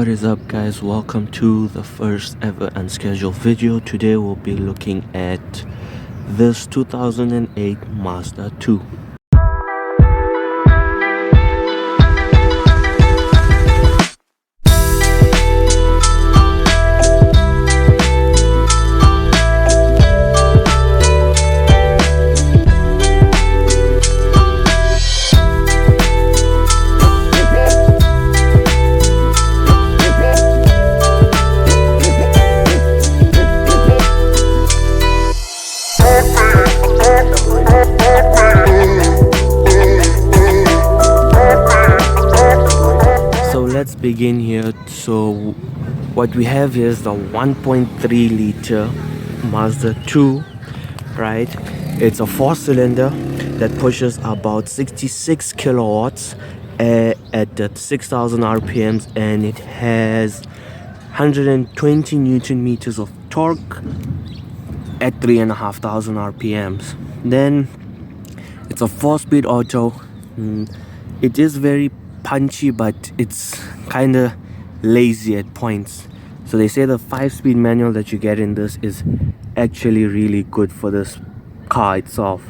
What is up, guys? Welcome to the first ever unscheduled video. Today we'll be looking at this 2008 Mazda 2. Let's begin here. So what we have here is the 1.3 liter Mazda 2, right? It's a 4-cylinder that pushes about 66 kilowatts at the 6,000 rpms, and it has 120 newton meters of torque at 3,500 rpms. Then it's a 4-speed auto. It is very punchy, but it's kind of lazy at points. So they say the 5-speed manual that you get in this is actually really good for this car itself.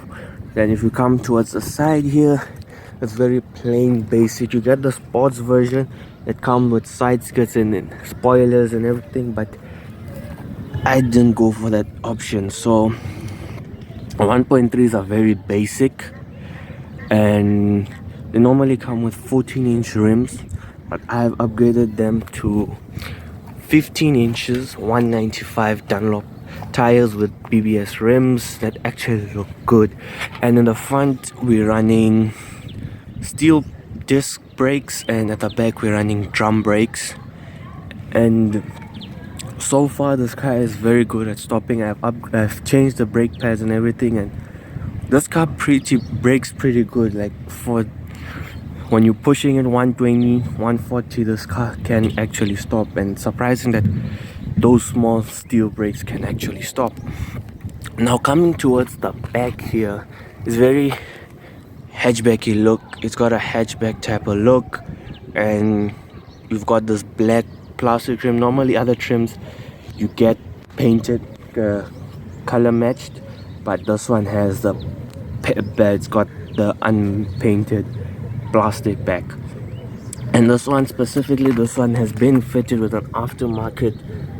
Then if you come towards the side here, it's very plain basic. You get the sports version that comes with side skirts and spoilers and everything, but I didn't go for that option. So 1.3s are very basic, and they normally come with 14-inch rims, but I've upgraded them to 15 inches 195 Dunlop tires with BBS rims that actually look good. And in the front we're running steel disc brakes, and at the back we're running drum brakes. And so far this car is very good at stopping. I've changed the brake pads and everything, and this car brakes pretty good. Like for when you're pushing it 120, 140, this car can actually stop. And surprising that those small steel brakes can actually stop. Now coming towards the back here is very hatchbacky look. It's got a hatchback type of look, and you've got this black plastic trim. Normally other trims you get painted color matched, but this one has it's got the unpainted plastic back. And this one specifically, this one has been fitted with an aftermarket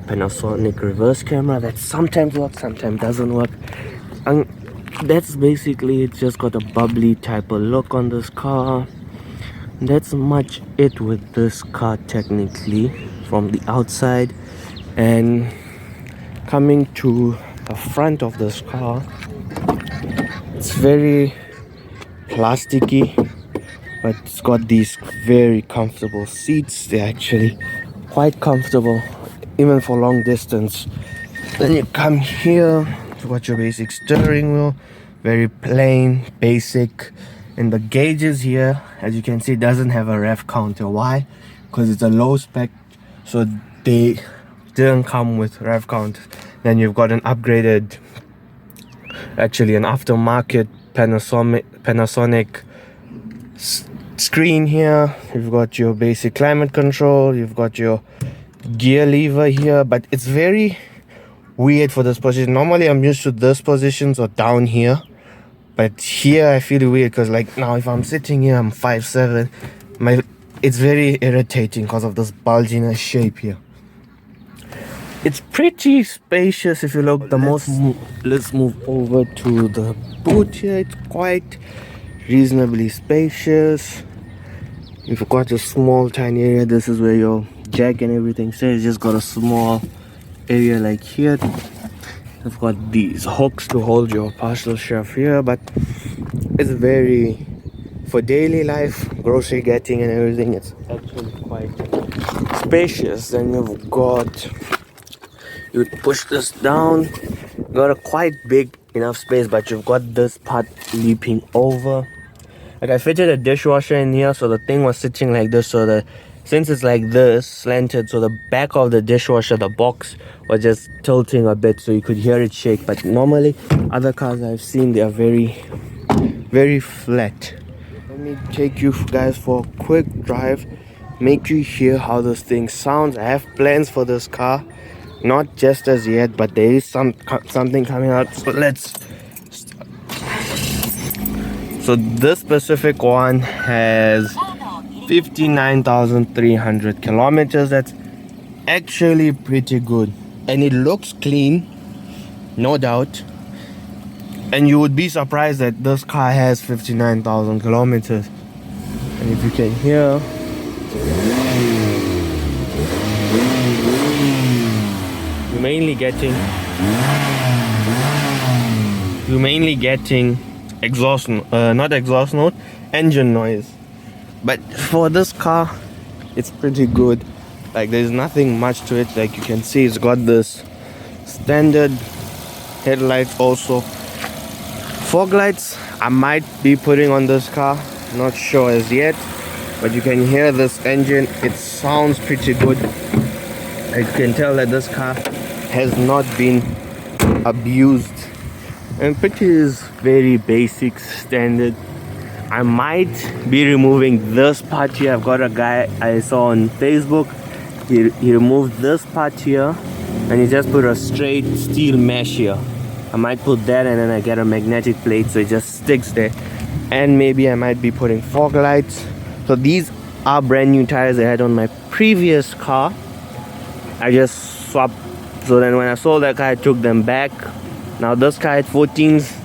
Panasonic reverse camera that sometimes works, sometimes doesn't work. And that's basically it. Just got a bubbly type of look on this car. That's much it with this car technically from the outside. And coming to the front of this car, it's very plasticky, but it's got these very comfortable seats. They're actually quite comfortable even for long distance. Then you come here, you've got your basic steering wheel, very plain, basic. And the gauges here, as you can see, doesn't have a rev counter. Why? Because it's a low spec, so they didn't come with rev counters. Then you've got an upgraded, actually an aftermarket Panasonic screen here. You've got your basic climate control, you've got your gear lever here, but it's very weird for this position. Normally I'm used to this position, so down here, but here I feel weird because like now if I'm sitting here, I'm 5'7", it's very irritating because of this bulginess shape here. It's pretty spacious if you look. Let's move over to the boot here. It's quite reasonably spacious. You've got a small tiny area. This is where your jack and everything says. Just got a small area like here. I've got these hooks to hold your parcel shelf here, but it's very, for daily life, grocery getting and everything, it's actually quite spacious. Then you push this down, got a quite big enough space, but you've got this part leaping over. Like I fitted a dishwasher in here, so the thing was sitting like this, so since it's like this slanted, so the back of the dishwasher, the box, was just tilting a bit, so you could hear it shake. But normally other cars I've seen, they are very, very flat. Let me take you guys for a quick drive make you hear how this thing sounds. I have plans for this car, not just as yet, but there is something coming out. So this specific one has 59,300 kilometers. That's actually pretty good, and it looks clean, no doubt. And you would be surprised that this car has 59,000 kilometers. And if you can hear, you're mainly getting exhaust, not exhaust note, engine noise. But for this car, it's pretty good. Like, there's nothing much to it. Like, you can see it's got this standard headlights, also fog lights. I might be putting on this car, not sure as yet, but you can hear this engine. It sounds pretty good. You can tell that this car has not been abused, and pretty is very basic, standard. I might be removing this part here. I've got a guy I saw on Facebook. He removed this part here, and he just put a straight steel mesh here. I might put that, and then I get a magnetic plate so it just sticks there. And maybe I might be putting fog lights. So these are brand new tires I had on my previous car. I just swapped. So then when I sold that car, I took them back. Now this car at 14s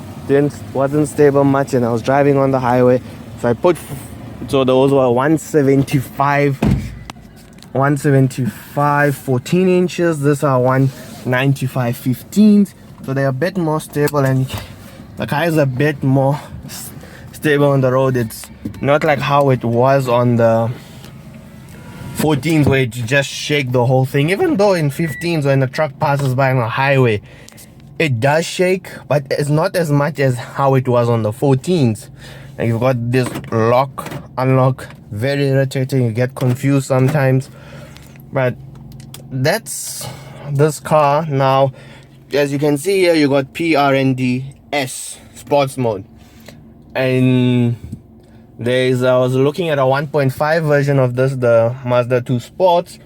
wasn't stable much, and I was driving on the highway. So I put, so those were 175 14 inches. These are 195 15s. So they're a bit more stable, and the car is a bit more stable on the road. It's not like how it was on the 14s, where you just shake the whole thing. Even though in 15s, when the truck passes by on the highway, it does shake, but it's not as much as how it was on the 14s. And you've got this lock, unlock, very irritating. You get confused sometimes. But that's this car. Now, as you can see here, you got PRND-S, sports mode. And I was looking at a 1.5 version of this, the Mazda 2 Sports.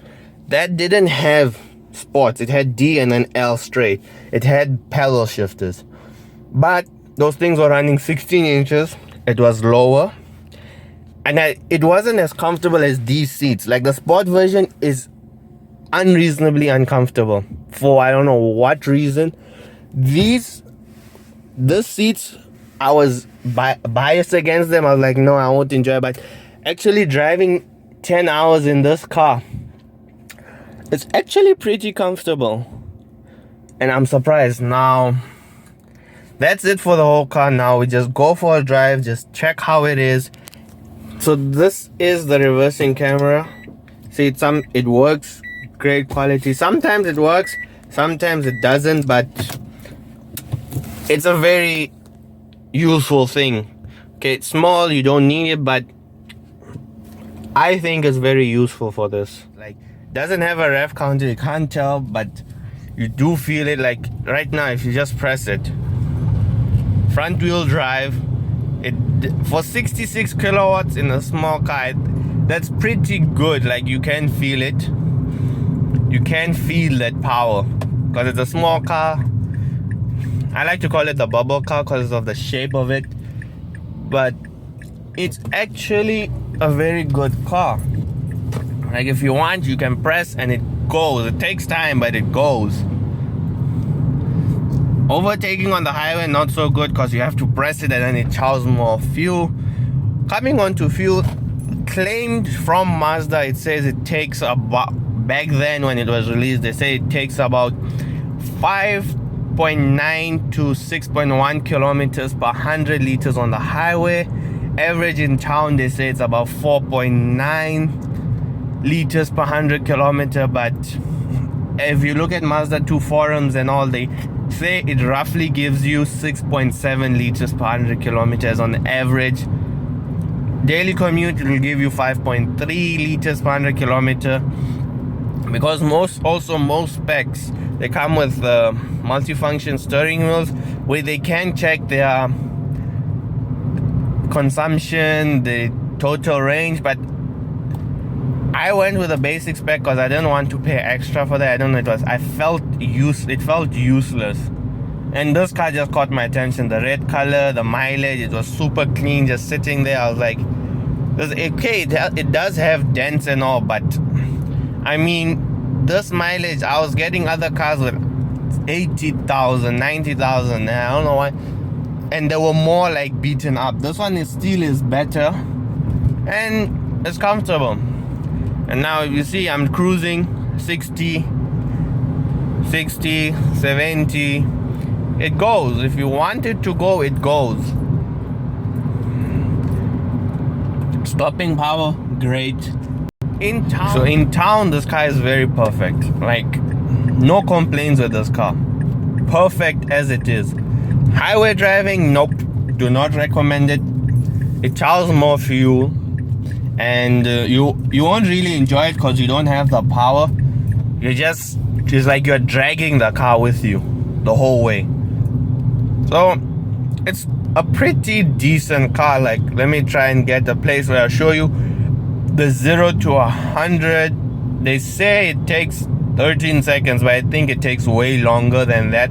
That didn't have sports. It had D and then L straight. It had pedal shifters. But those things were running 16 inches. It was lower. And it wasn't as comfortable as these seats. Like, the sport version is unreasonably uncomfortable for I don't know what reason. These seats, I was biased against them. I was like, no, I won't enjoy it. But actually driving 10 hours in this car, it's actually pretty comfortable, and I'm surprised. Now, that's it for the whole car. Now we just go for a drive, just check how it is. So this is the reversing camera. See, it works, great quality. Sometimes it works, sometimes it doesn't, but it's a very useful thing. Okay, it's small, you don't need it, but I think it's very useful for this. Like, doesn't have a rev counter, you can't tell, but you do feel it. Like right now, if you just press it, front wheel drive, it for 66 kilowatts in a small car, that's pretty good. Like, you can feel it, you can feel that power, because it's a small car. I like to call it the bubble car because of the shape of it, but it's actually a very good car. Like, if you want, you can press and it goes. It takes time, but it goes. Overtaking on the highway, not so good, because you have to press it and then it chows more fuel. Coming on to fuel, claimed from Mazda, it says it takes about, back then when it was released, they say it takes about 5.9 to 6.1 kilometers per 100 liters on the highway. Average in town, they say it's about 4.9 liters per 100 kilometer. But if you look at Mazda 2 forums and all, they say it roughly gives you 6.7 liters per 100 kilometers on average. Daily commute, it will give you 5.3 liters per 100 kilometer, because most specs, they come with multifunction steering wheels where they can check their consumption, the total range. But I went with a basic spec because I didn't want to pay extra for that. I don't know, it felt useless. And this car just caught my attention. The red color, the mileage, it was super clean, just sitting there. I was like, okay, it does have dents and all, but I mean, this mileage, I was getting other cars with 80,000, 90,000. I don't know why. And they were more like beaten up. This one still is better and it's comfortable. And now if you see, I'm cruising 60, 70. It goes. If you want it to go, it goes. Stopping power, great. So in town, this car is very perfect. Like, no complaints with this car. Perfect as it is. Highway driving, nope. Do not recommend it. It chows more fuel. And you won't really enjoy it because you don't have the power. It's like you're dragging the car with you the whole way. So it's a pretty decent car. Like, let me try and get a place where I'll show you the 0 to 100. They say it takes 13 seconds, but I think it takes way longer than that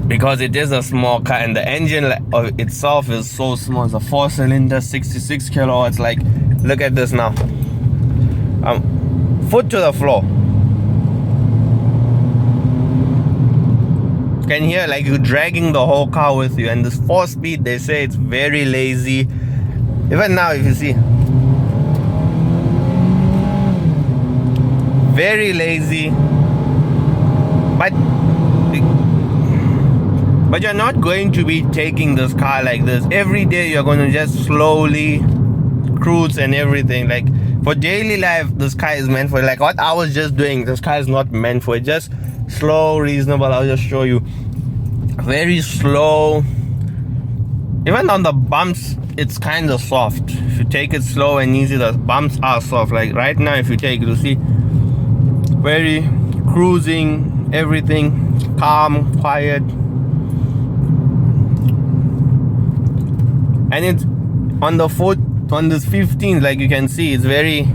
because it is a small car and the engine of itself is so small. It's a 4-cylinder, 66 kilowatts. Like, look at this now. Foot to the floor. Can hear like you're dragging the whole car with you. And this 4-speed, they say it's very lazy. Even now, if you see, very lazy. But you're not going to be taking this car like this every day. You're going to just slowly cruise and everything. Like, for daily life, this car is meant for. Like what I was just doing, this car is not meant for it. Just slow, reasonable. I'll just show you. Very slow. Even on the bumps, it's kind of soft. If you take it slow and easy, the bumps are soft. Like right now, if you take it, you'll see very cruising, everything calm, quiet. And it's on this 15, like you can see, it's very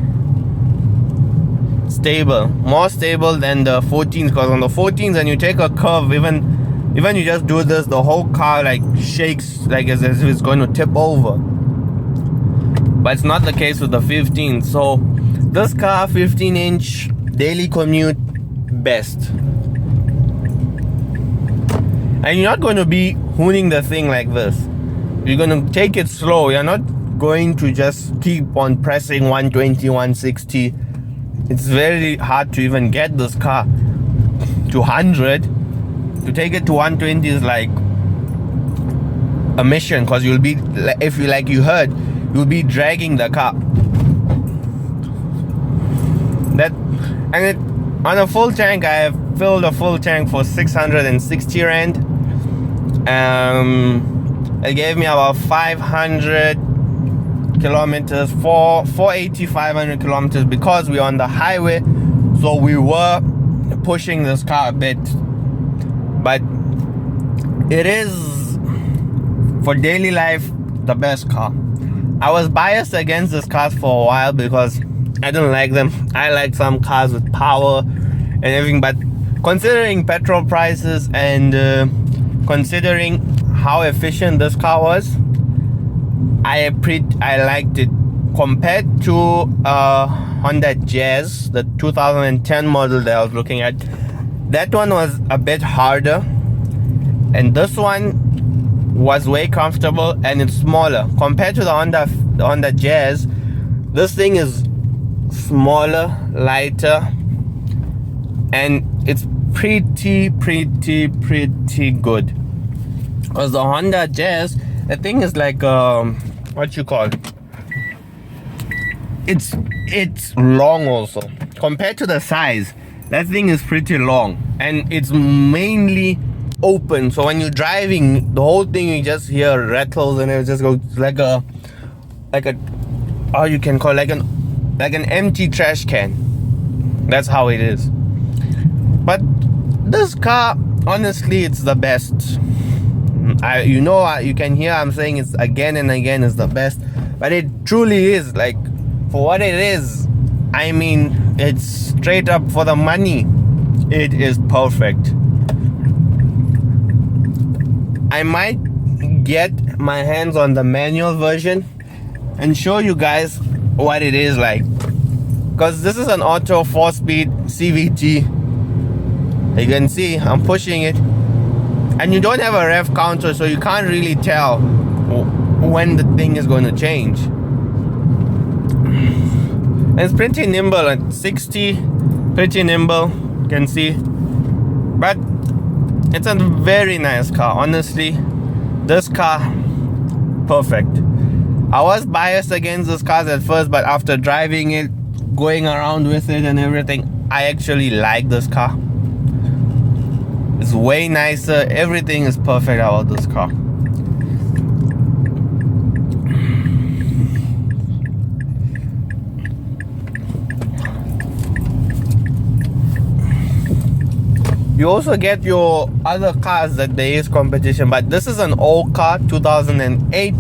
stable, more stable than the 14s. Because on the 14s, when you take a curve, even you just do this, the whole car like shakes, like as if it's going to tip over. But it's not the case with the 15. So this car, 15-inch daily commute, best. And you're not going to be hooning the thing like this. You're going to take it slow. You're not going to just keep on pressing 120, 160. It's very hard to even get this car to 100. To take it to 120 is like a mission, because you'll be, if you like you heard, you'll be dragging the car. On a full tank, I have filled a full tank for 660 rand. It gave me about 500 kilometers, 480, 500 kilometers, because we're on the highway. So we were pushing this car a bit, but it is, for daily life, the best car. I was biased against this car for a while because I don't like them. I like some cars with power and everything, but considering petrol prices and considering how efficient this car was, I liked it. Compared to Honda Jazz, the 2010 model that I was looking at, that one was a bit harder, and this one was way comfortable and it's smaller. Compared to the Honda Jazz, this thing is smaller, lighter, and it's pretty good. Because the Honda Jazz, the thing is like what you call, it's long also. Compared to the size, that thing is pretty long, and it's mainly open. So when you're driving, the whole thing, you just hear rattles, and it just goes like a how you can call, like an empty trash can. That's how it is. But this car, honestly, it's the best. You can hear I'm saying it's again and again, it's the best, but it truly is. Like, for what it is, I mean, it's straight up for the money. It is perfect. I might get my hands on the manual version and show you guys what it is like, because this is an auto 4-speed CVT. You can see I'm pushing it, and you don't have a rev counter, so you can't really tell when the thing is going to change. And it's pretty nimble at 60, pretty nimble, you can see. But it's a very nice car, honestly. This car, perfect. I was biased against this car at first, but after driving it, going around with it and everything, I actually like this car. It's way nicer. Everything is perfect about this car. You also get your other cars that there is competition, but this is an old car, 2008.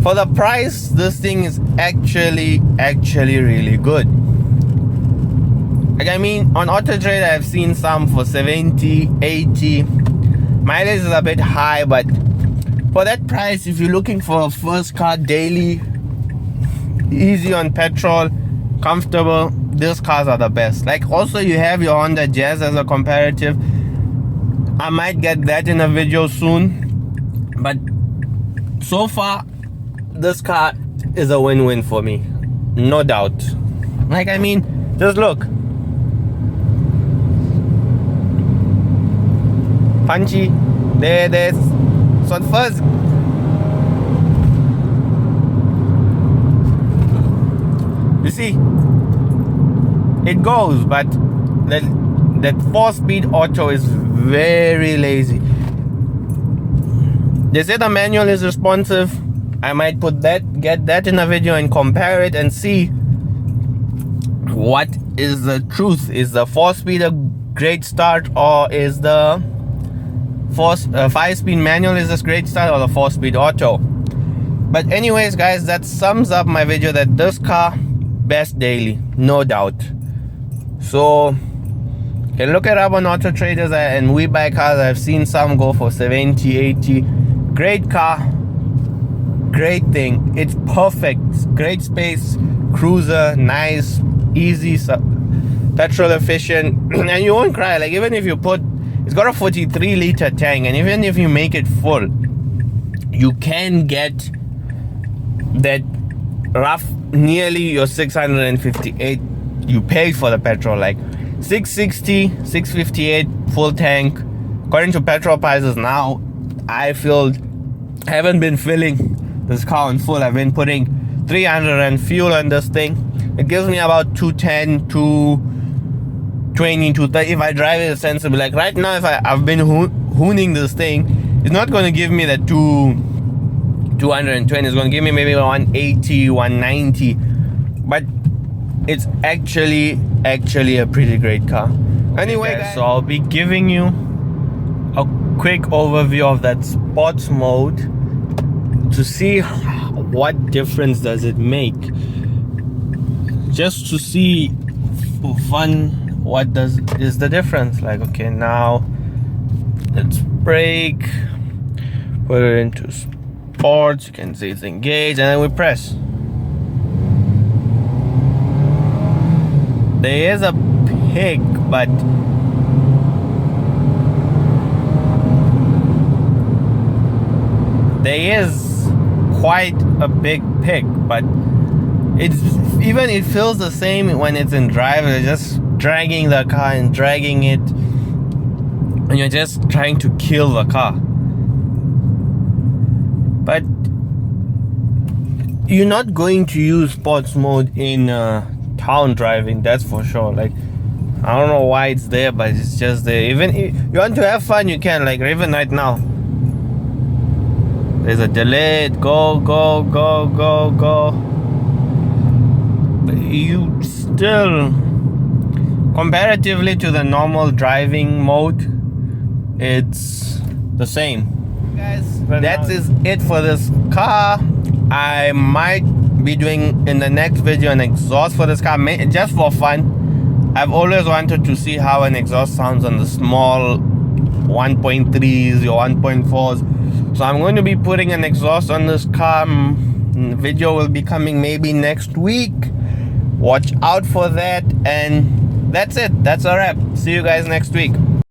For the price, this thing is actually really good. Like, I mean, on Auto Trader I've seen some for 70, 80. Mileage is a bit high, but for that price, if you're looking for a first car daily, easy on petrol, comfortable, these cars are the best. Like, also you have your Honda Jazz as a comparative. I might get that in a video soon, but so far this car is a win-win for me, no doubt. Like, I mean, just look, punchy, there's so at first you see it goes, but that 4-speed auto is very lazy. They say the manual is responsive. I might get that in a video and compare it and see what is the truth. Is the 4-speed a great start, or is the 5-speed manual is a great start, or the 4-speed auto? But anyways, guys, that sums up my video, that this car, best daily, no doubt. So you can look it up on Auto Traders, and We Buy Cars. I've seen some go for 70, 80. Great car, great thing. It's perfect, great space, cruiser, nice, easy, petrol efficient, and you won't cry. Like, even if you put, it's got a 43-liter tank, and even if you make it full, you can get that rough nearly your 658 you pay for the petrol. Like 660, 658 full tank. According to petrol prices now, I haven't been filling this car on full. I've been putting 300 and fuel on this thing. It gives me about 210, 220, 230 if I drive it sensibly. Like right now, if I've been hooning this thing, it's not going to give me that 220. It's going to give me maybe 180, 190. But it's actually a pretty great car. Anyway, guys, so I'll be giving you a quick overview of that sports mode to see what difference does it make, just to see for fun what is the difference. Like, okay, now let's brake, put it into sports. You can see it's engaged, and then we press. There is a pig, but there is quite a big pig, but it feels the same when it's in drive. You're just dragging the car and dragging it, and you're just trying to kill the car. But you're not going to use sports mode in town driving, that's for sure. Like, I don't know why it's there, but it's just there. Even if you want to have fun, you can. Like, even right now, there's a delay. Go. But you still, comparatively to the normal driving mode, it's the same. Guys, that is it for this car. I might be doing in the next video an exhaust for this car, just for fun. I've always wanted to see how an exhaust sounds on the small 1.3s or 1.4s. So I'm going to be putting an exhaust on this car. Video will be coming maybe next week. Watch out for that. And that's it. That's a wrap. See you guys next week.